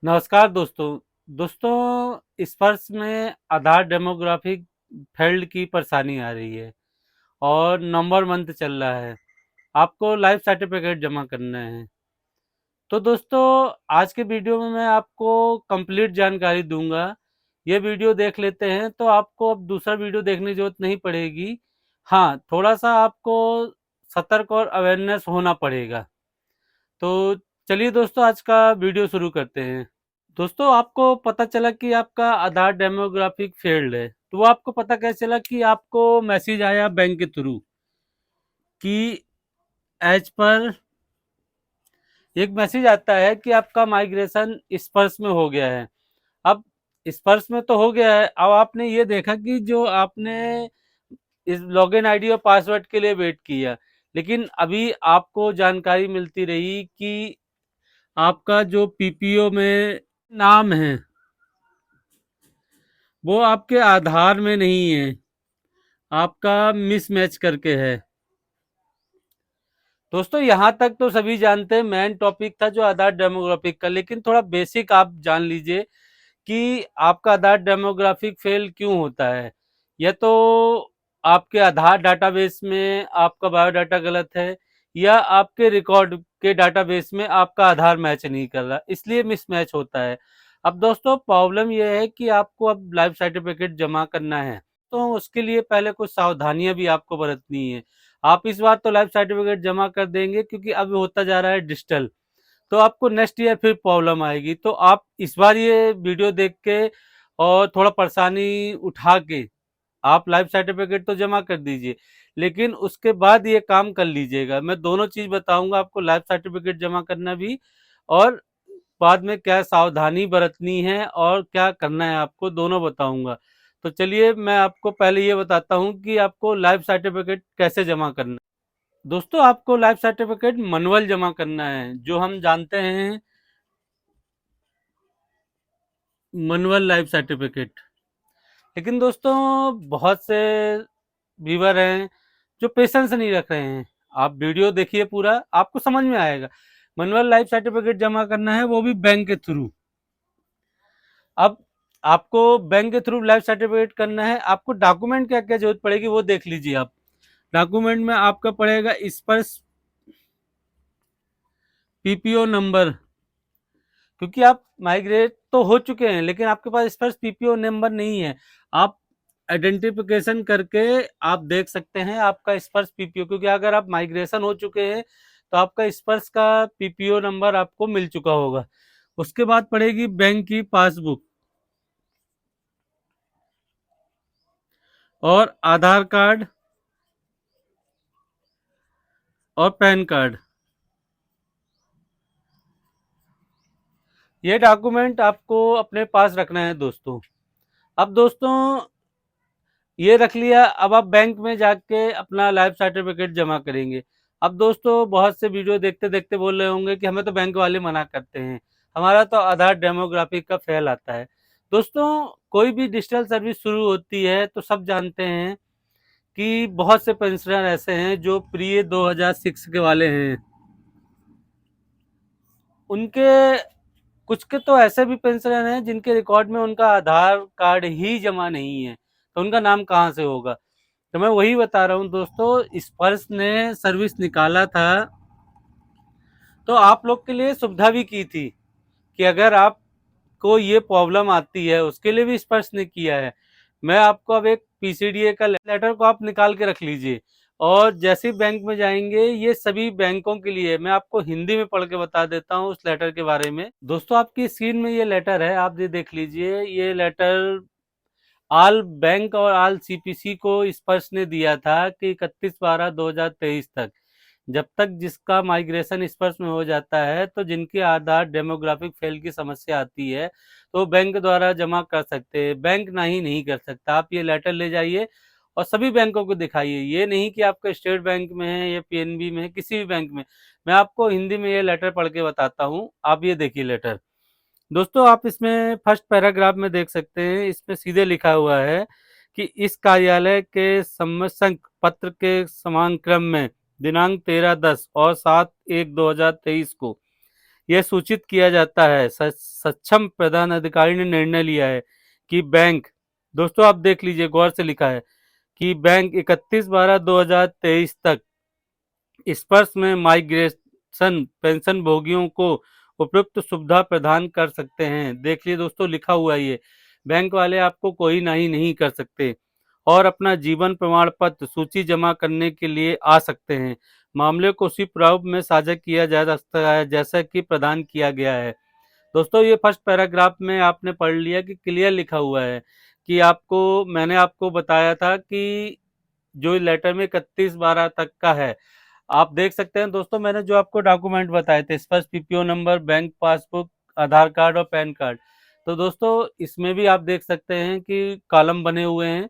नमस्कार दोस्तों स्पर्श में आधार डेमोग्राफिक फील्ड की परेशानी आ रही है और नवंबर मंथ चल रहा है। आपको लाइफ सर्टिफिकेट जमा करना है। तो दोस्तों आज के वीडियो में मैं आपको कंप्लीट जानकारी दूंगा। ये वीडियो देख लेते हैं तो आपको अब दूसरा वीडियो देखने की जरूरत नहीं पड़ेगी। हाँ, थोड़ा सा आपको सतर्क और अवेयरनेस होना पड़ेगा। तो चलिए दोस्तों आज का वीडियो शुरू करते हैं। दोस्तों आपको पता चला कि आपका आधार डेमोग्राफिक फेल्ड है, तो वो आपको पता कैसे चला कि आपको मैसेज आया बैंक के थ्रू कि एज पर एक मैसेज आता है कि आपका माइग्रेशन स्पर्श में हो गया है। अब स्पर्श में तो हो गया है, अब आपने ये देखा कि जो आपने इस लॉगिन आईडी और पासवर्ड के लिए वेट किया, लेकिन अभी आपको जानकारी मिलती रही कि आपका जो पीपीओ में नाम है वो आपके आधार में नहीं है, आपका मिसमैच करके है। दोस्तों यहाँ तक तो सभी जानते हैं, मेन टॉपिक था जो आधार डेमोग्राफिक का, लेकिन थोड़ा बेसिक आप जान लीजिए कि आपका आधार डेमोग्राफिक फेल क्यों होता है। या तो आपके आधार डाटाबेस में आपका बायोडाटा गलत है, या आपके रिकॉर्ड के डाटाबेस में आपका आधार मैच नहीं कर रहा, इसलिए मिसमैच होता है। अब दोस्तों प्रॉब्लम यह है कि आपको अब लाइफ सर्टिफिकेट जमा करना है, तो उसके लिए पहले कुछ सावधानियां भी आपको बरतनी है। आप इस बार तो लाइफ सर्टिफिकेट जमा कर देंगे क्योंकि अब होता जा रहा है डिजिटल, तो आपको नेक्स्ट ईयर फिर प्रॉब्लम आएगी। तो आप इस बार ये वीडियो देख के और थोड़ा परेशानी उठा के आप लाइफ सर्टिफिकेट तो जमा कर दीजिए, लेकिन उसके बाद ये काम कर लीजिएगा। मैं दोनों चीज बताऊंगा आपको, लाइफ सर्टिफिकेट जमा करना भी और बाद में क्या सावधानी बरतनी है और क्या करना है आपको, दोनों बताऊंगा। तो चलिए मैं आपको पहले ये बताता हूँ कि आपको लाइफ सर्टिफिकेट कैसे जमा करना है। दोस्तों आपको लाइफ सर्टिफिकेट मैनुअल जमा करना है, जो हम जानते हैं मैनुअल लाइफ सर्टिफिकेट। लेकिन दोस्तों बहुत से व्यूवर हैं जो पेशेंस नहीं रख रहे हैं। आप वीडियो देखिए पूरा, आपको समझ में आएगा। मैनुअल लाइफ सर्टिफिकेट जमा करना है, वो भी बैंक के थ्रू। अब आपको बैंक के थ्रू लाइफ सर्टिफिकेट करना है, आपको डॉक्यूमेंट क्या क्या जरूरत पड़ेगी वो देख लीजिए आप। डॉक्यूमेंट में आपका पड़ेगा स्पर्श पीपीओ नंबर, क्योंकि आप माइग्रेट तो हो चुके हैं लेकिन आपके पास स्पर्श पीपीओ नंबर नहीं है। आप आइडेंटिफिकेशन करके आप देख सकते हैं आपका स्पर्श पीपीओ, क्योंकि अगर आप माइग्रेशन हो चुके हैं तो आपका स्पर्श का पीपीओ नंबर आपको मिल चुका होगा। उसके बाद पड़ेगी बैंक की पासबुक और आधार कार्ड और पैन कार्ड। ये डॉक्यूमेंट आपको अपने पास रखना है दोस्तों। अब दोस्तों ये रख लिया, अब आप बैंक में जाके अपना लाइफ सर्टिफिकेट जमा करेंगे। अब दोस्तों बहुत से वीडियो देखते देखते बोल रहे होंगे कि हमें तो बैंक वाले मना करते हैं, हमारा तो आधार डेमोग्राफिक का फेल आता है। दोस्तों कोई भी डिजिटल सर्विस शुरू होती है तो सब जानते हैं कि बहुत से पेंशनर ऐसे हैं जो प्री 2006 के वाले हैं। उनके कुछ के तो ऐसे भी पेंशनर हैं जिनके रिकॉर्ड में उनका आधार कार्ड ही जमा नहीं है, तो उनका नाम कहाँ से होगा। तो मैं वही बता रहा हूँ दोस्तों, स्पर्श ने सर्विस निकाला था तो आप लोग के लिए सुविधा भी की थी कि अगर आपको ये प्रॉब्लम आती है, उसके लिए भी स्पर्श ने किया है। मैं आपको अब एक पीसीडीए का लेटर को आप निकाल के रख लीजिए, और जैसे ही बैंक में जाएंगे, ये सभी बैंकों के लिए मैं आपको हिंदी में पढ़ के बता देता हूँ उस लेटर के बारे में। दोस्तों आपकी स्क्रीन में ये लेटर है, आप ये देख लीजिए। ये लेटर आल बैंक और आल सीपीसी को स्पर्श ने दिया था कि 31/12/2023 तक, जब तक जिसका माइग्रेशन स्पर्श में हो जाता है तो जिनके आधार डेमोग्राफिक फेल की समस्या आती है तो बैंक द्वारा जमा कर सकते हैं, बैंक नहीं कर सकता। आप ये लेटर ले जाइए और सभी बैंकों को दिखाइए। ये नहीं कि आपका स्टेट बैंक में है या पीएनबी में है, किसी भी बैंक में। मैं आपको हिंदी में ये लेटर पढ़ के बताता हूँ, आप ये देखिए लेटर। दोस्तों आप इसमें फर्स्ट पैराग्राफ में देख सकते हैं, इसमें सीधे लिखा हुआ है कि इस कार्यालय के सम्मत पत्र के समान क्रम में दिनांक 13/10 और 7/1/2023 को यह सूचित किया जाता है। सक्षम प्रधान अधिकारी ने निर्णय लिया है कि बैंक, दोस्तों आप देख लीजिए गौर से लिखा है कि बैंक 31/12/2023 तक स्पर्श में माइग्रेशन पेंशन भोगियों को उपयुक्त सुविधा प्रदान कर सकते हैं। देख लिए दोस्तों, लिखा हुआ ये, बैंक वाले आपको कोई नहीं कर सकते और अपना जीवन प्रमाण पत्र सूची जमा करने के लिए आ सकते हैं। मामले को उसी प्रारूप में साझा किया जा सकता है जैसा कि प्रदान किया गया है। दोस्तों ये फर्स्ट पैराग्राफ में आपने पढ़ लिया कि क्लियर लिखा हुआ है कि मैंने आपको बताया था कि जो लेटर में 31/12 तक का है। आप देख सकते हैं दोस्तों, मैंने जो आपको डॉक्यूमेंट बताए थे, स्पष्ट पीपीओ नंबर, बैंक पासबुक, आधार कार्ड और पैन कार्ड। तो दोस्तों इसमें भी आप देख सकते हैं कि कॉलम बने हुए हैं।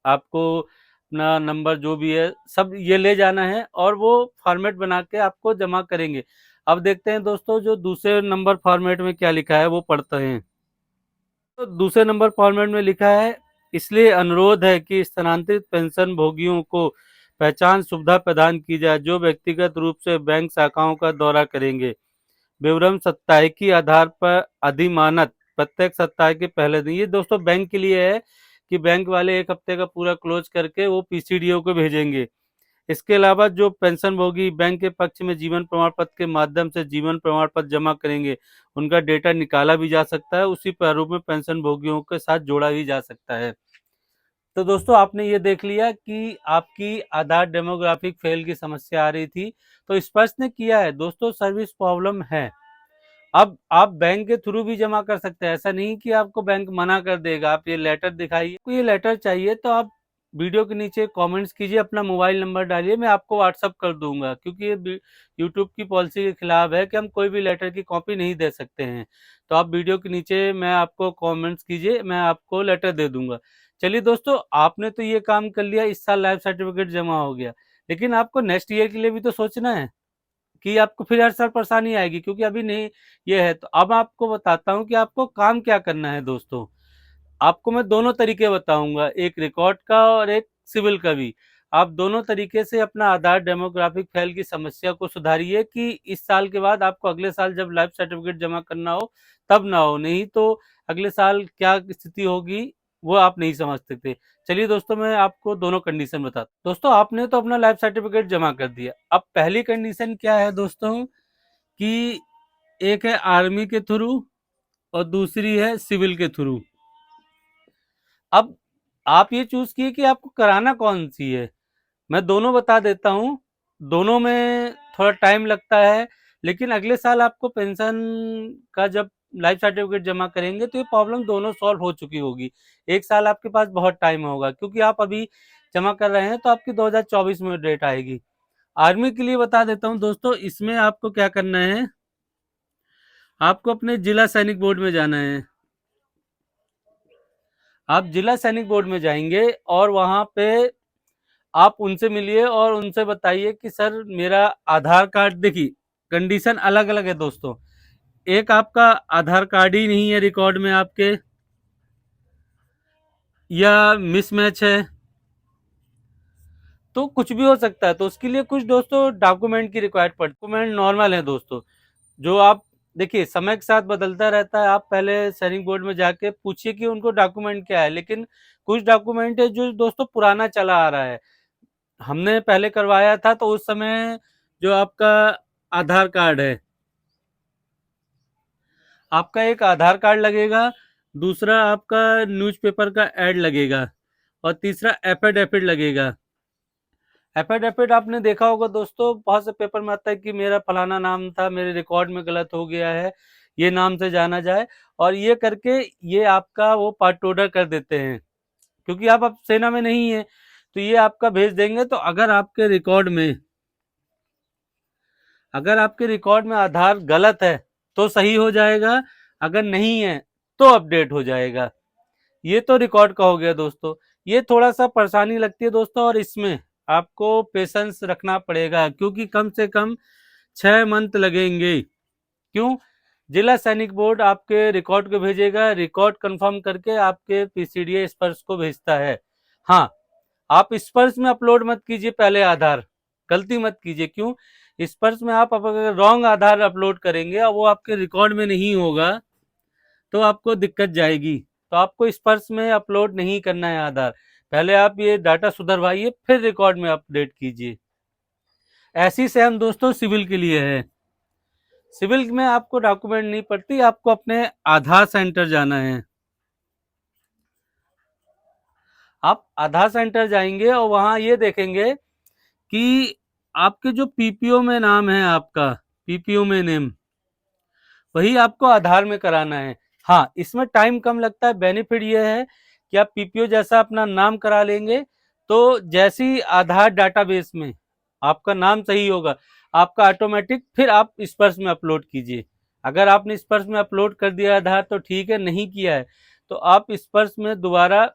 आपको अपना नंबर जो भी है सब ये ले जाना है और वो फॉर्मेट बना के आपको जमा करेंगे। अब देखते हैं दोस्तों जो दूसरे नंबर फॉर्मेट में क्या लिखा है वो पढ़ते हैं। तो दूसरे नंबर फॉर्मेट में लिखा है, इसलिए अनुरोध है कि स्थानांतरित पेंशन भोगियों को पहचान सुविधा प्रदान की जाए जो व्यक्तिगत रूप से बैंक शाखाओं का दौरा करेंगे। विवरण साप्ताहिकी आधार पर अधिमानत प्रत्येक सप्ताह के पहले दिन। ये दोस्तों बैंक के लिए है कि बैंक वाले एक हफ्ते का पूरा क्लोज करके वो पीसीडीओ को भेजेंगे। इसके अलावा जो पेंशन भोगी बैंक के पक्ष में जीवन प्रमाण पत्र के माध्यम से जीवन प्रमाण पत्र जमा करेंगे, उनका डेटा निकाला भी जा सकता है, उसी प्रारूप में पेंशन भोगियों के साथ जोड़ा भी जा सकता है। तो दोस्तों आपने ये देख लिया कि आपकी आधार डेमोग्राफिक फेल की समस्या आ रही थी, तो स्पष्ट ने किया है दोस्तों सर्विस प्रॉब्लम है। अब आप बैंक के थ्रू भी जमा कर सकते हैं, ऐसा नहीं कि आपको बैंक मना कर देगा। आप ये लेटर दिखाइए, आपको ये लेटर चाहिए तो आप वीडियो के नीचे कमेंट्स कीजिए, अपना मोबाइल नंबर डालिए, मैं आपको व्हाट्सअप कर दूंगा, क्योंकि ये यूट्यूब की पॉलिसी के खिलाफ है कि हम कोई भी लेटर की कॉपी नहीं दे सकते हैं। तो आप वीडियो के नीचे मैं आपको कमेंट्स कीजिए, मैं आपको लेटर दे दूंगा। चलिए दोस्तों, आपने तो ये काम कर लिया, इस साल लाइफ सर्टिफिकेट जमा हो गया, लेकिन आपको नेक्स्ट ईयर के लिए भी तो सोचना है कि आपको फिर हर साल परेशानी आएगी, क्योंकि अभी नहीं ये है। तो अब आपको बताता हूँ कि आपको काम क्या करना है दोस्तों। आपको मैं दोनों तरीके बताऊंगा, एक रिकॉर्ड का और एक सिविल का भी। आप दोनों तरीके से अपना आधार डेमोग्राफिक फाइल की समस्या को सुधारिए कि इस साल के बाद आपको अगले साल जब लाइफ सर्टिफिकेट जमा करना हो तब ना हो, नहीं तो अगले साल क्या स्थिति होगी वो आप नहीं समझ सकते। चलिए दोस्तों, मैं आपको दोनों कंडीशन बताता हूँ। दोस्तों आपने तो अपना लाइफ सर्टिफिकेट जमा कर दिया, अब पहली कंडीशन क्या है दोस्तों कि एक है आर्मी के थ्रू और दूसरी है सिविल के थ्रू। अब आप ये चूज किए कि आपको कराना कौन सी है। मैं दोनों बता देता हूँ, दोनों में थोड़ा टाइम लगता है, लेकिन अगले साल आपको पेंशन का जब लाइफ सर्टिफिकेट जमा करेंगे तो ये प्रॉब्लम दोनों सॉल्व हो चुकी होगी। एक साल आपके पास बहुत टाइम होगा, क्योंकि आप अभी जमा कर रहे हैं तो आपकी 2024 में डेट आएगी। आर्मी के लिए बता देता हूँ दोस्तों, इसमें आपको क्या करना है, आपको अपने जिला सैनिक बोर्ड में जाना है। आप जिला सैनिक बोर्ड में जाएंगे और वहां पे आप उनसे मिलिए और उनसे बताइए कि सर मेरा आधार कार्ड, देखिए कंडीशन अलग अलग है दोस्तों, एक आपका आधार कार्ड ही नहीं है रिकॉर्ड में आपके, या मिसमैच है, तो कुछ भी हो सकता है। तो उसके लिए कुछ दोस्तों डॉक्यूमेंट की रिक्वायर्ड पड़ती है। डॉक्यूमेंट नॉर्मल है दोस्तों, जो आप देखिए समय के साथ बदलता रहता है। आप पहले सैनिक बोर्ड में जाके पूछिए कि उनको डॉक्यूमेंट क्या है, लेकिन कुछ डॉक्यूमेंट है जो दोस्तों पुराना चला आ रहा है। हमने पहले करवाया था तो उस समय जो आपका आधार कार्ड है, आपका एक आधार कार्ड लगेगा, दूसरा आपका न्यूज़पेपर का एड लगेगा और तीसरा एफिडेविट लगेगा। एफिडेविट आपने देखा होगा दोस्तों, बहुत से पेपर में आता है कि मेरा फलाना नाम था, मेरे रिकॉर्ड में गलत हो गया है, ये नाम से जाना जाए, और ये करके ये आपका वो पार्ट ऑर्डर कर देते हैं, क्योंकि आप अब सेना में नहीं है तो ये आपका भेज देंगे। तो अगर आपके रिकॉर्ड में आधार गलत है तो सही हो जाएगा, अगर नहीं है तो अपडेट हो जाएगा। ये तो रिकॉर्ड का हो गया दोस्तों। ये थोड़ा सा परेशानी लगती है दोस्तों, और इसमें आपको पेशेंस रखना पड़ेगा, क्योंकि कम से कम 6 मंथ लगेंगे। क्यों? जिला सैनिक बोर्ड आपके रिकॉर्ड को भेजेगा, रिकॉर्ड कंफर्म करके आपके पीसीडीए स्पर्श को भेजता है। हाँ, आप स्पर्श में अपलोड मत कीजिए पहले आधार, गलती मत कीजिए। क्यों? स्पर्श में आप अगर रॉन्ग आधार अपलोड करेंगे और वो आपके रिकॉर्ड में नहीं होगा तो आपको दिक्कत जाएगी। तो आपको स्पर्श में अपलोड नहीं करना है आधार, पहले आप ये डाटा सुधरवाइए फिर रिकॉर्ड में अपडेट कीजिए। ऐसी सेम दोस्तों सिविल के लिए है। सिविल में आपको डॉक्यूमेंट नहीं पड़ती, आपको अपने आधार सेंटर जाना है। आप आधार सेंटर जाएंगे और वहां ये देखेंगे कि आपके जो पीपीओ में नाम है, आपका पीपीओ में नेम वही आपको आधार में कराना है। हाँ, इसमें टाइम कम लगता है। बेनिफिट ये है कि आप पीपीओ जैसा अपना नाम करा लेंगे तो जैसी आधार डाटाबेस में आपका नाम सही होगा, आपका ऑटोमेटिक फिर आप स्पर्श में अपलोड कीजिए। अगर आपने स्पर्श में अपलोड कर दिया आधार तो ठीक है, नहीं किया है तो आप स्पर्श में दोबारा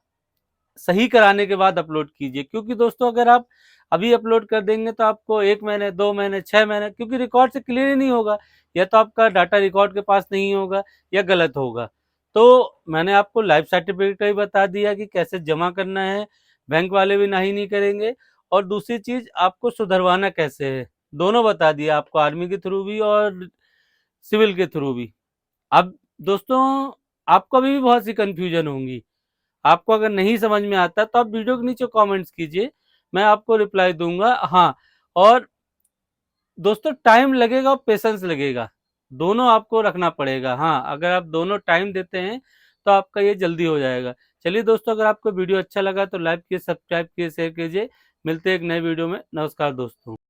सही कराने के बाद अपलोड कीजिए। क्योंकि दोस्तों अगर आप अभी अपलोड कर देंगे तो आपको 1 महीने 2 महीने 6 महीने, क्योंकि रिकॉर्ड से क्लियर ही नहीं होगा, या तो आपका डाटा रिकॉर्ड के पास नहीं होगा या गलत होगा। तो मैंने आपको लाइफ सर्टिफिकेट का ही बता दिया कि कैसे जमा करना है, बैंक वाले भी नहीं करेंगे। और दूसरी चीज आपको सुधरवाना कैसे है, दोनों बता दिया आपको, आर्मी के थ्रू भी और सिविल के थ्रू भी। अब दोस्तों आपको अभी भी बहुत सी कंफ्यूजन होंगी, आपको अगर नहीं समझ में आता तो आप वीडियो के नीचे कमेंट्स कीजिए, मैं आपको रिप्लाई दूंगा। हाँ, और दोस्तों टाइम लगेगा और पेशेंस लगेगा, दोनों आपको रखना पड़ेगा। हाँ, अगर आप दोनों टाइम देते हैं तो आपका ये जल्दी हो जाएगा। चलिए दोस्तों, अगर आपको वीडियो अच्छा लगा तो लाइक कीजिए, सब्सक्राइब कीजिए, शेयर कीजिए। मिलते हैं एक नए वीडियो में। नमस्कार दोस्तों।